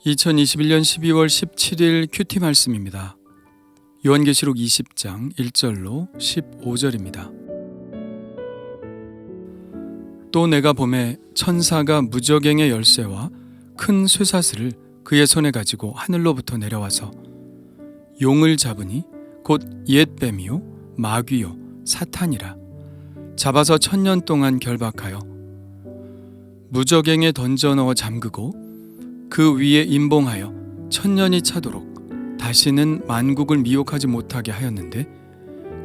2021년 12월 17일 큐티 말씀입니다. 요한계시록 20장 1절로 15절입니다. 또 내가 보매 천사가 무저갱의 열쇠와 큰 쇠사슬을 그의 손에 가지고 하늘로부터 내려와서 용을 잡으니 곧 옛 뱀이요 마귀요 사탄이라 잡아서 1000년 동안 결박하여 무저갱에 던져 넣어 잠그고 그 위에 임봉하여 1000년이 차도록 다시는 만국을 미혹하지 못하게 하였는데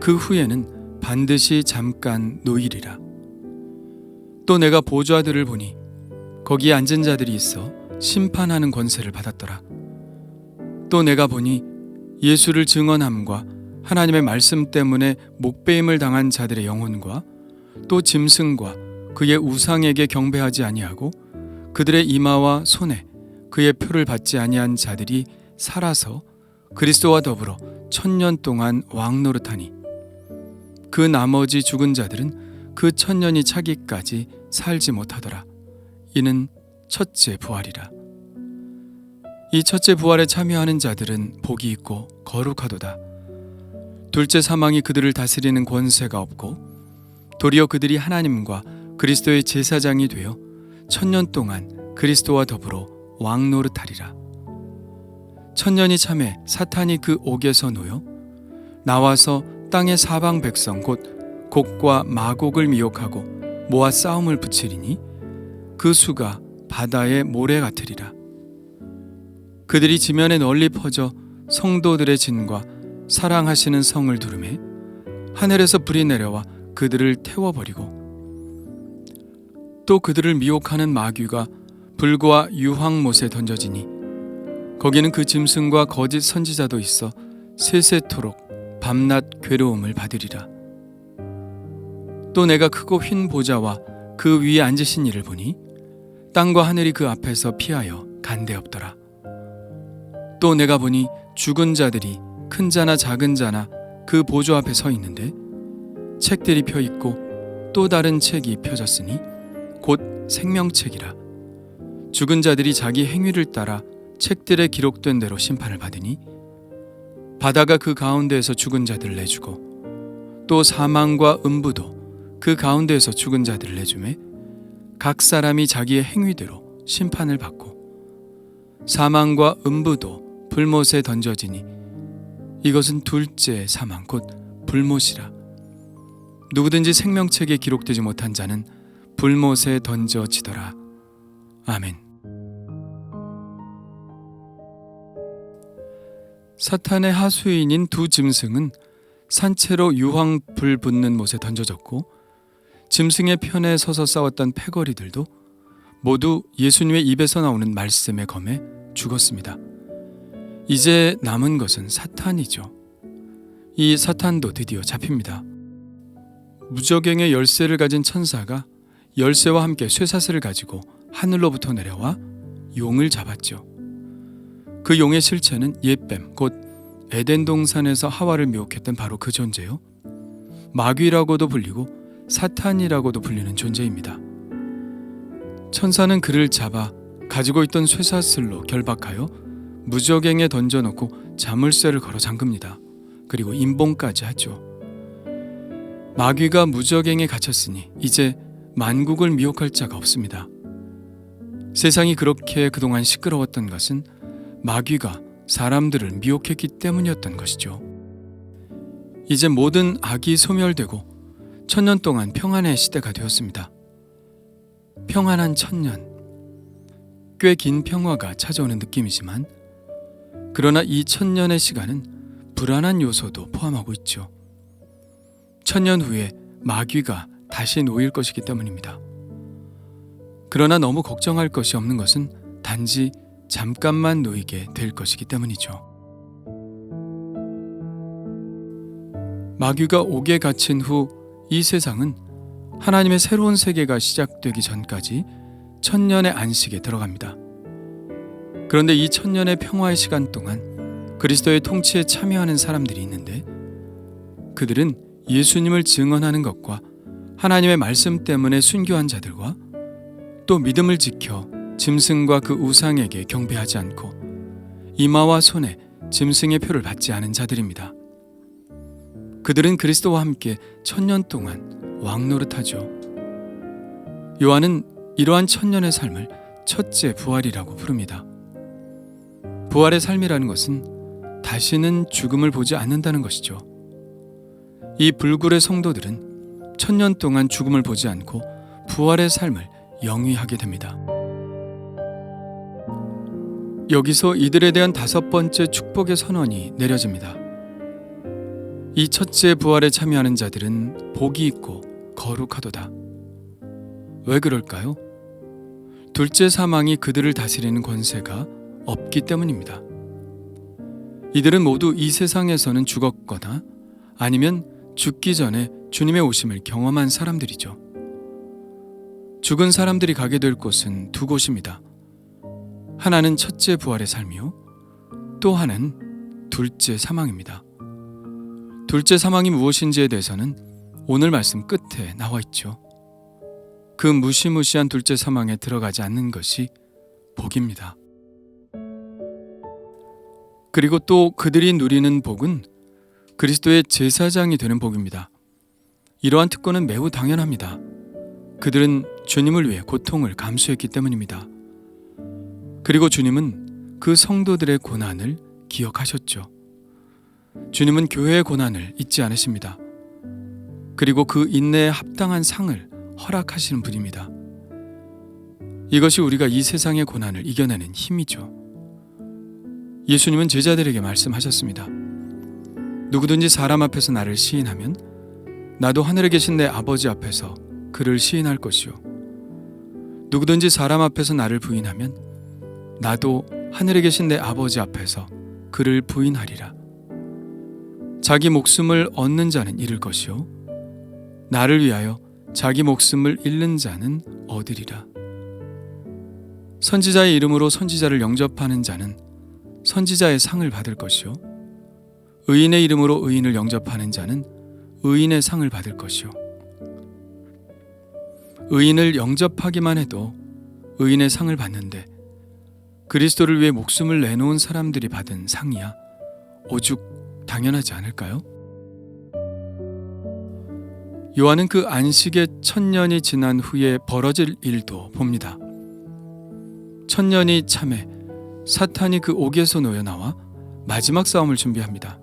그 후에는 반드시 잠깐 노이리라. 또 내가 보좌들을 보니 거기에 앉은 자들이 있어 심판하는 권세를 받았더라. 또 내가 보니 예수를 증언함과 하나님의 말씀 때문에 목배임을 당한 자들의 영혼과 또 짐승과 그의 우상에게 경배하지 아니하고 그들의 이마와 손에 그의 표를 받지 아니한 자들이 살아서 그리스도와 더불어 1000년 동안 왕노릇하니 그 나머지 죽은 자들은 그 1000년이 차기까지 살지 못하더라. 이는 첫째 부활이라. 이 첫째 부활에 참여하는 자들은 복이 있고 거룩하도다. 둘째 사망이 그들을 다스리는 권세가 없고 도리어 그들이 하나님과 그리스도의 제사장이 되어 1000년 동안 그리스도와 더불어 왕노릇하리라. 1000년이 참에 사탄이 그 옥에서 놓여 나와서 땅의 사방 백성 곧 곡과 마곡을 미혹하고 모아 싸움을 붙이리니 그 수가 바다의 모래 같으리라. 그들이 지면에 널리 퍼져 성도들의 진과 사랑하시는 성을 두르매 하늘에서 불이 내려와 그들을 태워버리고 또 그들을 미혹하는 마귀가 불과 유황못에 던져지니 거기는 그 짐승과 거짓 선지자도 있어 세세토록 밤낮 괴로움을 받으리라. 또 내가 크고 흰 보좌와 그 위에 앉으신 이를 보니 땅과 하늘이 그 앞에서 피하여 간데없더라. 또 내가 보니 죽은 자들이 큰 자나 작은 자나 그 보좌 앞에 서 있는데 책들이 펴 있고 또 다른 책이 펴졌으니 곧 생명책이라. 죽은 자들이 자기 행위를 따라 책들에 기록된 대로 심판을 받으니 바다가 그 가운데에서 죽은 자들을 내주고 또 사망과 음부도 그 가운데에서 죽은 자들을 내주매 각 사람이 자기의 행위대로 심판을 받고 사망과 음부도 불못에 던져지니 이것은 둘째 사망 곧 불못이라. 누구든지 생명책에 기록되지 못한 자는 불못에 던져지더라. 아멘. 사탄의 하수인인 두 짐승은 산채로 유황불 붙는 못에 던져졌고 짐승의 편에 서서 싸웠던 패거리들도 모두 예수님의 입에서 나오는 말씀에 검해 죽었습니다. 이제 남은 것은 사탄이죠. 이 사탄도 드디어 잡힙니다. 무저갱의 열쇠를 가진 천사가 열쇠와 함께 쇠사슬을 가지고 하늘로부터 내려와 용을 잡았죠. 그 용의 실체는 옛뱀 곧 에덴 동산에서 하와를 미혹했던 바로 그 존재요. 마귀라고도 불리고 사탄이라고도 불리는 존재입니다. 천사는 그를 잡아 가지고 있던 쇠사슬로 결박하여 무저갱에 던져놓고 자물쇠를 걸어 잠깁니다. 그리고 임봉까지 하죠. 마귀가 무저갱에 갇혔으니 이제 만국을 미혹할 자가 없습니다. 세상이 그렇게 그동안 시끄러웠던 것은 마귀가 사람들을 미혹했기 때문이었던 것이죠. 이제 모든 악이 소멸되고 1000년 동안 평안의 시대가 되었습니다. 평안한 1000년. 꽤 긴 평화가 찾아오는 느낌이지만 그러나 이 1000년의 시간은 불안한 요소도 포함하고 있죠. 1000년 후에 마귀가 다시 놓일 것이기 때문입니다. 그러나 너무 걱정할 것이 없는 것은 단지 잠깐만 놓이게 될 것이기 때문이죠. 마귀가 옥에 갇힌 후 이 세상은 하나님의 새로운 세계가 시작되기 전까지 1000년의 안식에 들어갑니다. 그런데 이 1000년의 평화의 시간 동안 그리스도의 통치에 참여하는 사람들이 있는데 그들은 예수님을 증언하는 것과 하나님의 말씀 때문에 순교한 자들과 또 믿음을 지켜 짐승과 그 우상에게 경배하지 않고 이마와 손에 짐승의 표를 받지 않은 자들입니다. 그들은 그리스도와 함께 1000년 동안 왕노릇하죠. 요한은 이러한 1000년의 삶을 첫째 부활이라고 부릅니다. 부활의 삶이라는 것은 다시는 죽음을 보지 않는다는 것이죠. 이 불굴의 성도들은 1000년 동안 죽음을 보지 않고 부활의 삶을 영위하게 됩니다. 여기서 이들에 대한 5번째 축복의 선언이 내려집니다. 이 첫째 부활에 참여하는 자들은 복이 있고 거룩하도다. 왜 그럴까요? 둘째 사망이 그들을 다스리는 권세가 없기 때문입니다. 이들은 모두 이 세상에서는 죽었거나 아니면 죽기 전에 주님의 오심을 경험한 사람들이죠. 죽은 사람들이 가게 될 곳은 두 곳입니다. 하나는 첫째 부활의 삶이요, 또 하나는 둘째 사망입니다. 둘째 사망이 무엇인지에 대해서는 오늘 말씀 끝에 나와 있죠. 그 무시무시한 둘째 사망에 들어가지 않는 것이 복입니다. 그리고 또 그들이 누리는 복은 그리스도의 제사장이 되는 복입니다. 이러한 특권은 매우 당연합니다. 그들은 주님을 위해 고통을 감수했기 때문입니다. 그리고 주님은 그 성도들의 고난을 기억하셨죠. 주님은 교회의 고난을 잊지 않으십니다. 그리고 그 인내에 합당한 상을 허락하시는 분입니다. 이것이 우리가 이 세상의 고난을 이겨내는 힘이죠. 예수님은 제자들에게 말씀하셨습니다. 누구든지 사람 앞에서 나를 시인하면 나도 하늘에 계신 내 아버지 앞에서 그를 시인할 것이요. 누구든지 사람 앞에서 나를 부인하면 나도 하늘에 계신 내 아버지 앞에서 그를 부인하리라. 자기 목숨을 얻는 자는 잃을 것이요 나를 위하여 자기 목숨을 잃는 자는 얻으리라. 선지자의 이름으로 선지자를 영접하는 자는 선지자의 상을 받을 것이요 의인의 이름으로 의인을 영접하는 자는 의인의 상을 받을 것이요 의인을 영접하기만 해도 의인의 상을 받는데 그리스도를 위해 목숨을 내놓은 사람들이 받은 상이야 오죽 당연하지 않을까요? 요한은 그 안식의 1000년이 지난 후에 벌어질 일도 봅니다. 1000년이 참에 사탄이 그 옥에서 놓여 나와 마지막 싸움을 준비합니다.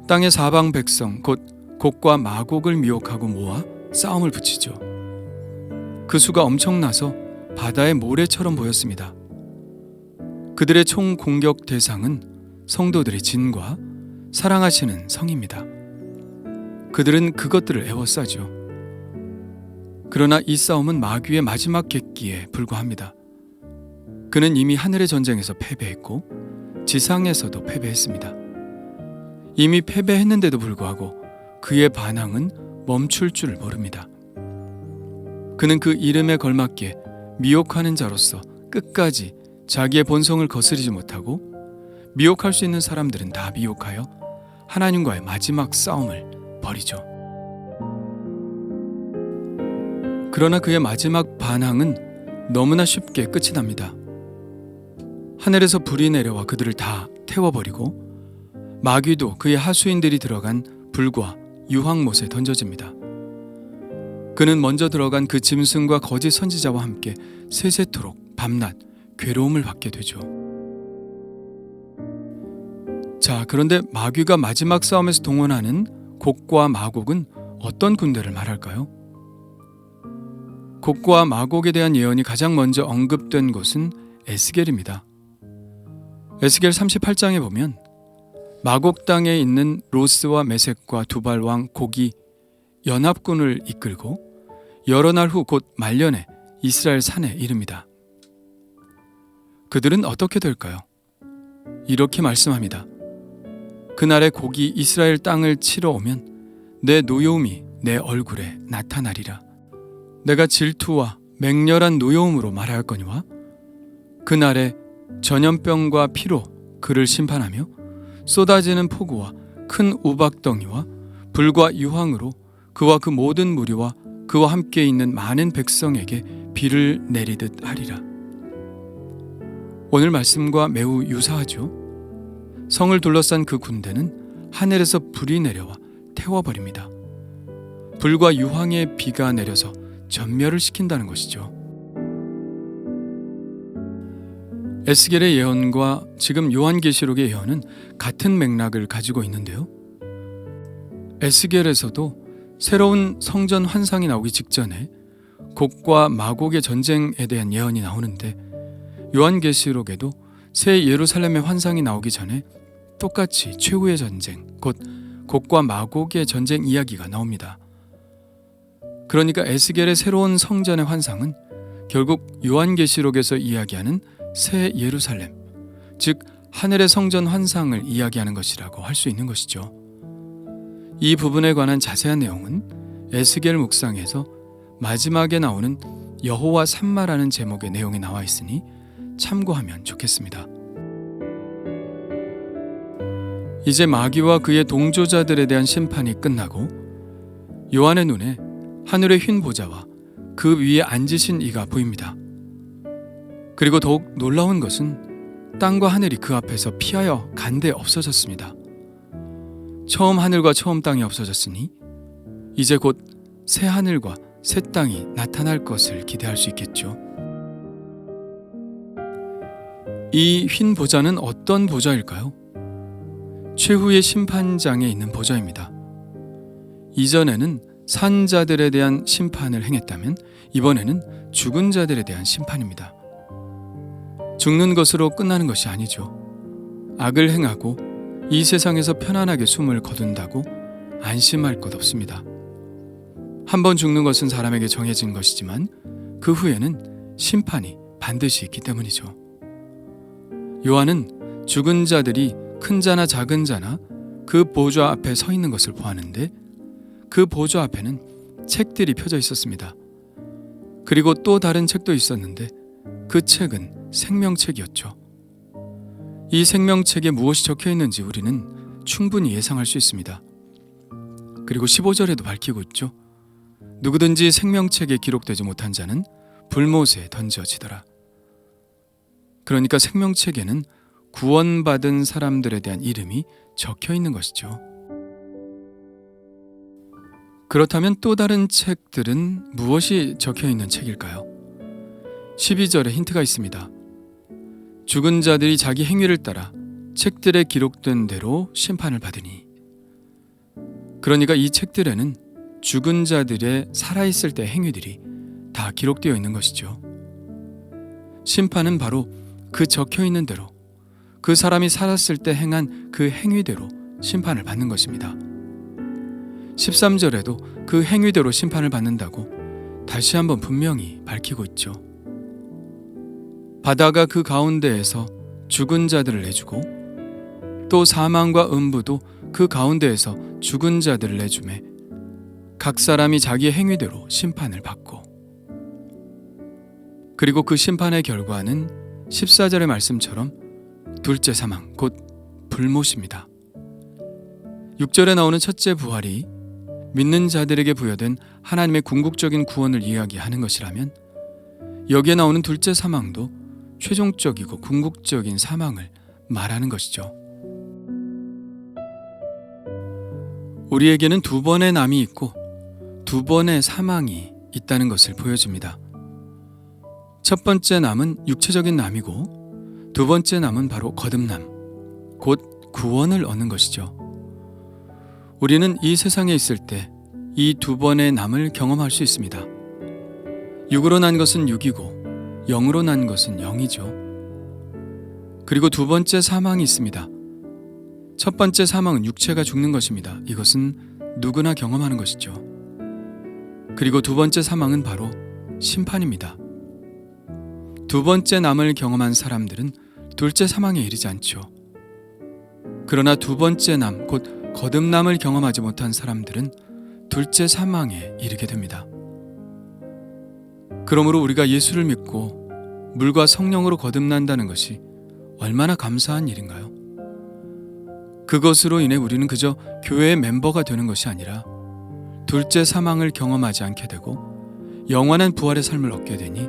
땅의 사방 백성 곧 곡과 마곡을 미혹하고 모아 싸움을 붙이죠. 그 수가 엄청나서 바다의 모래처럼 보였습니다. 그들의 총 공격 대상은 성도들의 진과 사랑하시는 성입니다. 그들은 그것들을 애워싸죠. 그러나 이 싸움은 마귀의 마지막 객기에 불과합니다. 그는 이미 하늘의 전쟁에서 패배했고 지상에서도 패배했습니다. 이미 패배했는데도 불구하고 그의 반항은 멈출 줄 모릅니다. 그는 그 이름에 걸맞게 미혹하는 자로서 끝까지 자기의 본성을 거스르지 못하고 미혹할 수 있는 사람들은 다 미혹하여 하나님과의 마지막 싸움을 벌이죠. 그러나 그의 마지막 반항은 너무나 쉽게 끝이 납니다. 하늘에서 불이 내려와 그들을 다 태워버리고 마귀도 그의 하수인들이 들어간 불과 유황못에 던져집니다. 그는 먼저 들어간 그 짐승과 거짓 선지자와 함께 세세토록 밤낮 괴로움을 받게 되죠. 자, 그런데 마귀가 마지막 싸움에서 동원하는 곡과 마곡은 어떤 군대를 말할까요? 곡과 마곡에 대한 예언이 가장 먼저 언급된 곳은 에스겔입니다. 에스겔 38장에 보면 마곡 땅에 있는 로스와 메섹과 두발 왕 곡이 연합군을 이끌고 여러 날 후 곧 말년에 이스라엘 산에 이릅니다. 그들은 어떻게 될까요? 이렇게 말씀합니다. 그날에 곡이 이스라엘 땅을 치러 오면 내 노여움이 내 얼굴에 나타나리라. 내가 질투와 맹렬한 노여움으로 말하였거니와 그날에 전염병과 피로 그를 심판하며 쏟아지는 폭우와 큰 우박덩이와 불과 유황으로 그와 그 모든 무리와 그와 함께 있는 많은 백성에게 비를 내리듯 하리라. 오늘 말씀과 매우 유사하죠. 성을 둘러싼 그 군대는 하늘에서 불이 내려와 태워버립니다. 불과 유황의 비가 내려서 전멸을 시킨다는 것이죠. 에스겔의 예언과 지금 요한계시록의 예언은 같은 맥락을 가지고 있는데요. 에스겔에서도 새로운 성전 환상이 나오기 직전에 곡과 마곡의 전쟁에 대한 예언이 나오는데, 요한계시록에도 새 예루살렘의 환상이 나오기 전에 똑같이 최후의 전쟁, 곧 곡과 마곡의 전쟁 이야기가 나옵니다. 그러니까 에스겔의 새로운 성전의 환상은 결국 요한계시록에서 이야기하는 새 예루살렘, 즉 하늘의 성전 환상을 이야기하는 것이라고 할 수 있는 것이죠. 이 부분에 관한 자세한 내용은 에스겔 묵상에서 마지막에 나오는 여호와 삼마라는 제목의 내용이 나와 있으니 참고하면 좋겠습니다. 이제 마귀와 그의 동조자들에 대한 심판이 끝나고 요한의 눈에 하늘의 흰 보좌와 그 위에 앉으신 이가 보입니다. 그리고 더욱 놀라운 것은 땅과 하늘이 그 앞에서 피하여 간데 없어졌습니다. 처음 하늘과 처음 땅이 없어졌으니 이제 곧 새 하늘과 새 땅이 나타날 것을 기대할 수 있겠죠. 이 흰 보좌는 어떤 보좌일까요? 최후의 심판장에 있는 보좌입니다. 이전에는 산 자들에 대한 심판을 행했다면 이번에는 죽은 자들에 대한 심판입니다. 죽는 것으로 끝나는 것이 아니죠. 악을 행하고 이 세상에서 편안하게 숨을 거둔다고 안심할 것 없습니다. 한번 죽는 것은 사람에게 정해진 것이지만 그 후에는 심판이 반드시 있기 때문이죠. 요한은 죽은 자들이 큰 자나 작은 자나 그 보좌 앞에 서 있는 것을 보았는데, 그 보좌 앞에는 책들이 펴져 있었습니다. 그리고 또 다른 책도 있었는데 그 책은 생명책이었죠. 이 생명책에 무엇이 적혀 있는지 우리는 충분히 예상할 수 있습니다. 그리고 15절에도 밝히고 있죠. 누구든지 생명책에 기록되지 못한 자는 불못에 던져지더라. 그러니까 생명책에는 구원받은 사람들에 대한 이름이 적혀 있는 것이죠. 그렇다면 또 다른 책들은 무엇이 적혀 있는 책일까요? 12절에 힌트가 있습니다. 죽은 자들이 자기 행위를 따라 책들에 기록된 대로 심판을 받으니. 그러니까 이 책들에는 죽은 자들의 살아있을 때 행위들이 다 기록되어 있는 것이죠. 심판은 바로 그 적혀 있는 대로, 그 사람이 살았을 때 행한 그 행위대로 심판을 받는 것입니다. 13절에도 그 행위대로 심판을 받는다고 다시 한번 분명히 밝히고 있죠. 바다가 그 가운데에서 죽은 자들을 내주고 또 사망과 음부도 그 가운데에서 죽은 자들을 내주매 각 사람이 자기의 행위대로 심판을 받고, 그리고 그 심판의 결과는 14절의 말씀처럼 둘째 사망, 곧 불못입니다. 6절에 나오는 첫째 부활이 믿는 자들에게 부여된 하나님의 궁극적인 구원을 이야기하는 것이라면, 여기에 나오는 둘째 사망도 최종적이고 궁극적인 사망을 말하는 것이죠. 우리에게는 두 번의 남이 있고 두 번의 사망이 있다는 것을 보여줍니다. 첫 번째 남은 육체적인 남이고 두 번째 남은 바로 거듭남, 곧 구원을 얻는 것이죠. 우리는 이 세상에 있을 때 이 두 번의 남을 경험할 수 있습니다. 육으로 난 것은 육이고 영으로 난 것은 영이죠. 그리고 두 번째 사망이 있습니다. 첫 번째 사망은 육체가 죽는 것입니다. 이것은 누구나 경험하는 것이죠. 그리고 두 번째 사망은 바로 심판입니다. 두 번째 남을 경험한 사람들은 둘째 사망에 이르지 않죠. 그러나 두 번째 남, 곧 거듭남을 경험하지 못한 사람들은 둘째 사망에 이르게 됩니다. 그러므로 우리가 예수를 믿고 물과 성령으로 거듭난다는 것이 얼마나 감사한 일인가요? 그것으로 인해 우리는 그저 교회의 멤버가 되는 것이 아니라 둘째 사망을 경험하지 않게 되고 영원한 부활의 삶을 얻게 되니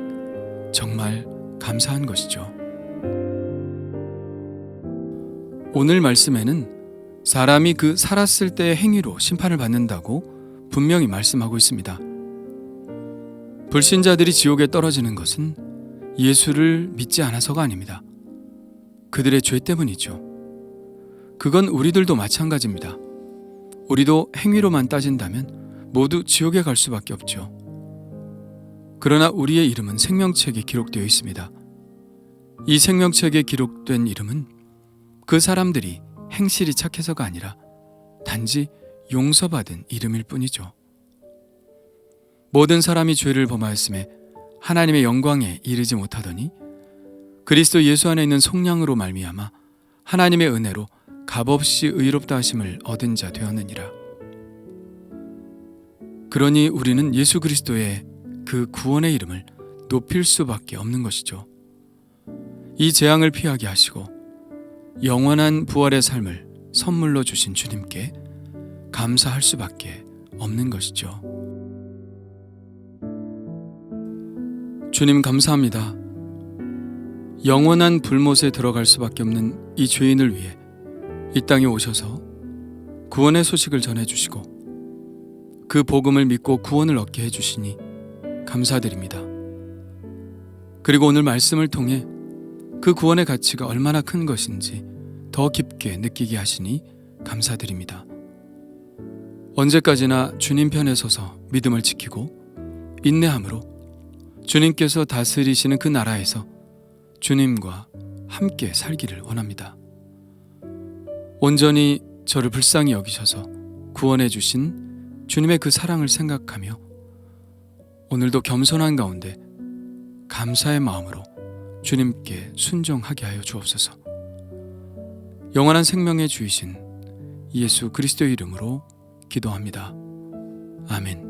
정말 감사한 것이죠. 오늘 말씀에는 사람이 그 살았을 때의 행위로 심판을 받는다고 분명히 말씀하고 있습니다. 불신자들이 지옥에 떨어지는 것은 예수를 믿지 않아서가 아닙니다. 그들의 죄 때문이죠. 그건 우리들도 마찬가지입니다. 우리도 행위로만 따진다면 모두 지옥에 갈 수밖에 없죠. 그러나 우리의 이름은 생명책에 기록되어 있습니다. 이 생명책에 기록된 이름은 그 사람들이 행실이 착해서가 아니라 단지 용서받은 이름일 뿐이죠. 모든 사람이 죄를 범하였음에 하나님의 영광에 이르지 못하더니 그리스도 예수 안에 있는 속량으로 말미암아 하나님의 은혜로 값없이 의롭다 하심을 얻은 자 되었느니라. 그러니 우리는 예수 그리스도의 그 구원의 이름을 높일 수밖에 없는 것이죠. 이 재앙을 피하게 하시고 영원한 부활의 삶을 선물로 주신 주님께 감사할 수밖에 없는 것이죠. 주님 감사합니다. 영원한 불못에 들어갈 수밖에 없는 이 죄인을 위해 이 땅에 오셔서 구원의 소식을 전해주시고 그 복음을 믿고 구원을 얻게 해주시니 감사드립니다. 그리고 오늘 말씀을 통해 그 구원의 가치가 얼마나 큰 것인지 더 깊게 느끼게 하시니 감사드립니다. 언제까지나 주님 편에 서서 믿음을 지키고 인내함으로 주님께서 다스리시는 그 나라에서 주님과 함께 살기를 원합니다. 온전히 저를 불쌍히 여기셔서 구원해 주신 주님의 그 사랑을 생각하며 오늘도 겸손한 가운데 감사의 마음으로 주님께 순종하게 하여 주옵소서. 영원한 생명의 주이신 예수 그리스도의 이름으로 기도합니다. 아멘.